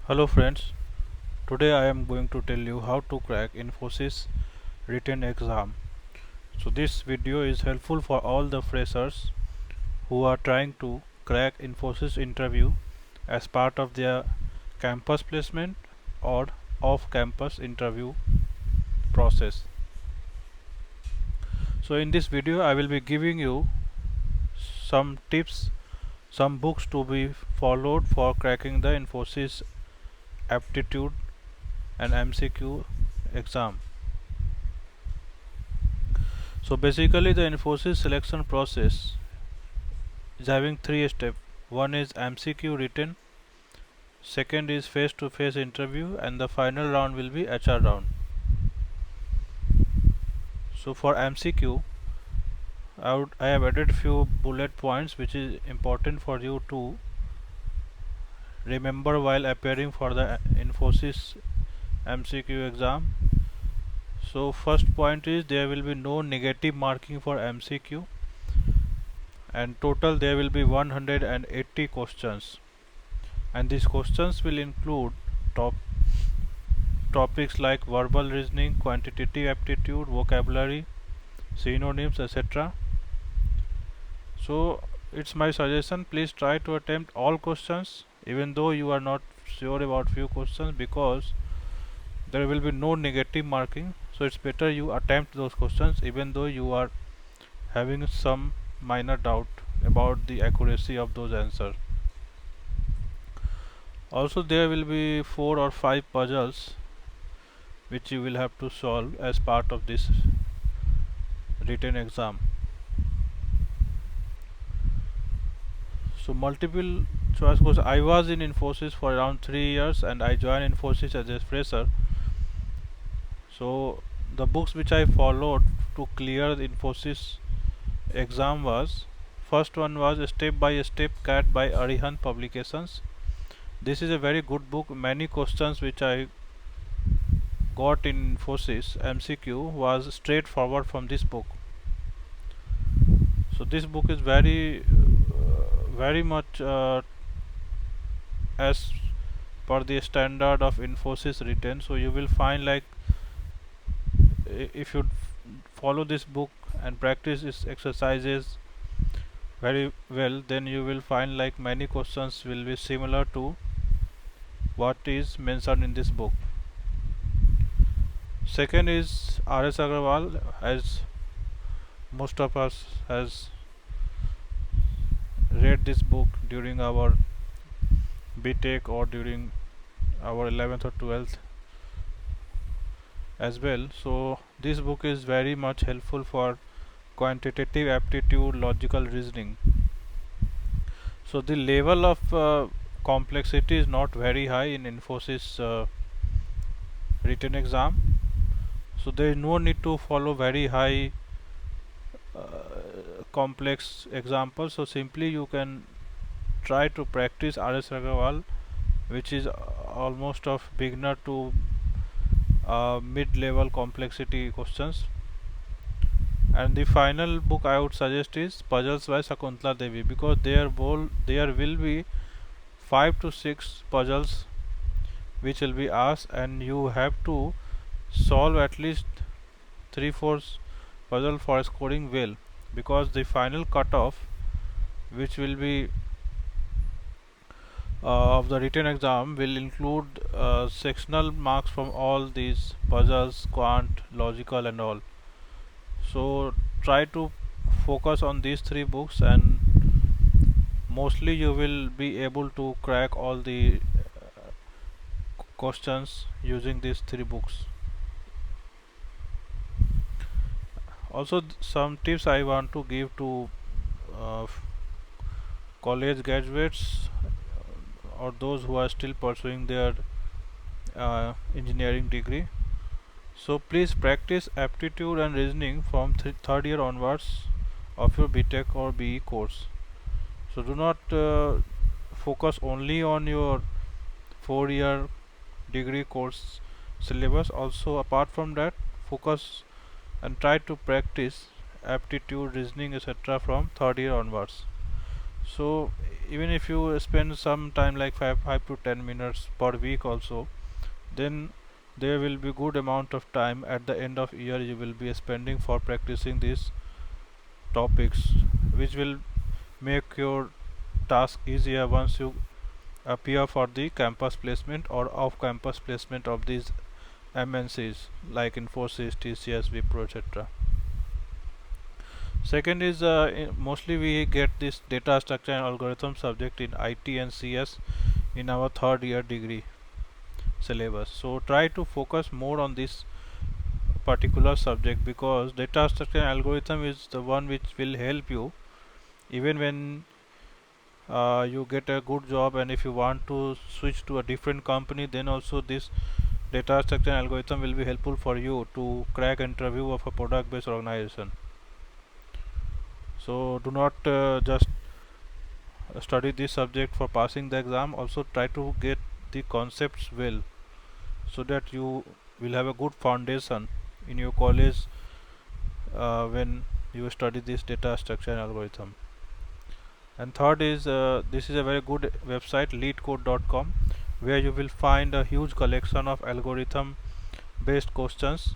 Hello friends, today I am going to tell you how to crack Infosys written exam. So this video is helpful for all the freshers who are trying to crack Infosys interview as part of their campus placement or off-campus interview process. So in this video I will be giving you some tips, some books to be followed for cracking the Infosys aptitude and MCQ exam. So basically the Infosys selection process is having three steps. One is MCQ written, second is face to face interview, and the final round will be HR round. So for MCQ I have added few bullet points which is important for you to remember while appearing for the Infosys MCQ exam. So first point is there will be no negative marking for MCQ, and total there will be 180 questions, and these questions will include topics like verbal reasoning, quantitative aptitude, vocabulary, synonyms, etc. So it's my suggestion, please try to attempt all questions even though you are not sure about few questions, because there will be no negative marking. So it's better you attempt those questions even though you are having some minor doubt about the accuracy of those answers. Also there will be 4 or 5 puzzles which you will have to solve as part of this written exam. So multiple choice question. I was in Infosys for around 3 years and I joined Infosys as a fresher. So the books which I followed to clear the Infosys exam was, first one was Step by Step Cat by Arihant Publications. This is a very good book. Many questions which I got in Infosys MCQ was straightforward from this book. So this book is very much as per the standard of Infosys written. So you will find like if you follow this book and practice its exercises very well, then you will find like many questions will be similar to what is mentioned in this book. Second is R.S. Agarwal, as most of us has read this book during our BTech or during our 11th or 12th as well. So this book is very much helpful for quantitative aptitude, logical reasoning. So the level of complexity is not very high in Infosys written exam. So there is no need to follow very high complex examples. So simply you can try to practice R.S. Agarwal, which is almost of beginner to mid-level complexity questions. And the final book I would suggest is Puzzles by Shakuntala Devi, because there will be 5 to 6 puzzles which will be asked, and you have to solve at least 3-4 puzzle for scoring well, because the final cutoff which will be of the written exam will include sectional marks from all these puzzles, quant, logical and all. So try to focus on these 3 books and mostly you will be able to crack all the questions using these 3 books. Also some tips I want to give to uh, college graduates or those who are still pursuing their engineering degree. So please practice aptitude and reasoning from third year onwards of your BTech or BE course. So do not focus only on your 4-year degree course syllabus. Also apart from that, focus and try to practice aptitude, reasoning, etc. from third year onwards. So even if you spend some time like 5 to 10 minutes per week also, then there will be good amount of time at the end of year you will be spending for practicing these topics, which will make your task easier once you appear for the campus placement or off campus placement of these MNCs like Infosys, TCS, Wipro, etc. Second is mostly we get this data structure and algorithm subject in IT and CS in our third year degree syllabus. So try to focus more on this particular subject, because data structure and algorithm is the one which will help you even when you get a good job, and if you want to switch to a different company, then also this data structure and algorithm will be helpful for you to crack interview of a product based organization. So do not just study this subject for passing the exam, also try to get the concepts well, so that you will have a good foundation in your college when you study this data structure and algorithm. And third is this is a very good website, leadcode.com, where you will find a huge collection of algorithm based questions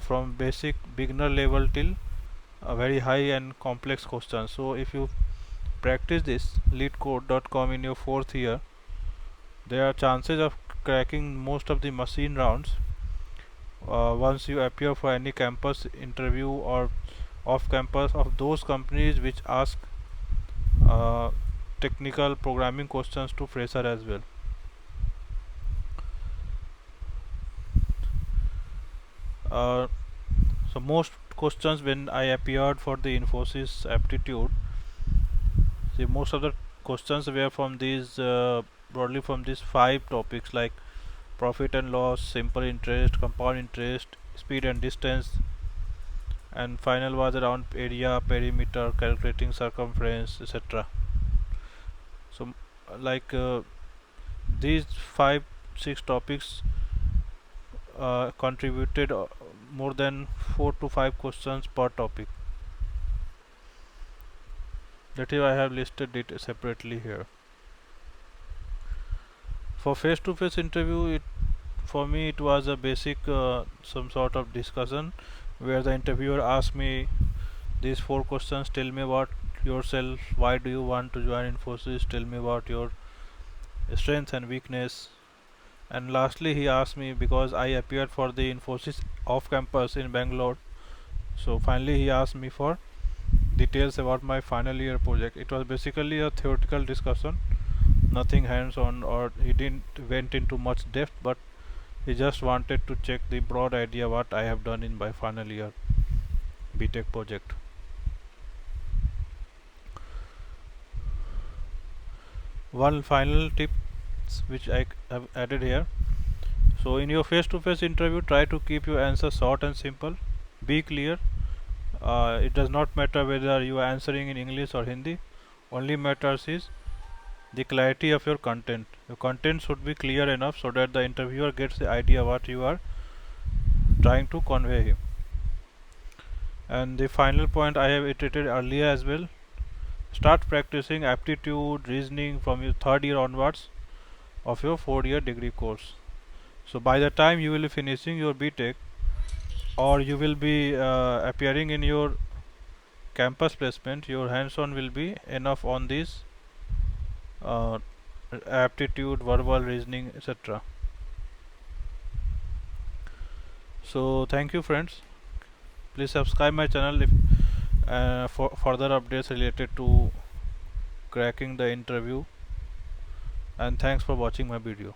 from basic beginner level till very high and complex questions. So if you practice this leadcode.com in your fourth year, there are chances of cracking most of the machine rounds once you appear for any campus interview or off campus of those companies which ask uh, technical programming questions to fresher as well. uh, so most questions when I appeared for the Infosys aptitude, see most of the questions were from these broadly from these five topics like profit and loss, simple interest, compound interest, speed and distance, and final was around area, perimeter, calculating circumference, etc. So like these 5 6 topics contributed more than 4 to 5 questions per topic. That is why I have listed it separately here. For face to face interview, it for me it was a basic some sort of discussion where the interviewer asked me these 4 questions: tell me about yourself, why do you want to join Infosys, tell me about your strength and weakness, and lastly he asked me, because I appeared for the Infosys off campus in Bangalore, so finally he asked me for details about my final year project. It was basically a theoretical discussion, nothing hands on, or he didn't went into much depth, but he just wanted to check the broad idea what I have done in my final year BTech project. One final tip which I have added here: so in your face to face interview, try to keep your answer short and simple, be clear. It does not matter whether you are answering in English or Hindi, only matters is the clarity of your content. Your content should be clear enough so that the interviewer gets the idea what you are trying to convey him. And the final point I have iterated earlier as well: start practicing aptitude reasoning from your third year onwards of your 4 year degree course. So by the time you will be finishing your BTech, or you will be appearing in your campus placement, your hands-on will be enough on this uh, aptitude, verbal reasoning, etc. So thank you friends, please subscribe my channel if for further updates related to cracking the interview, and thanks for watching my video.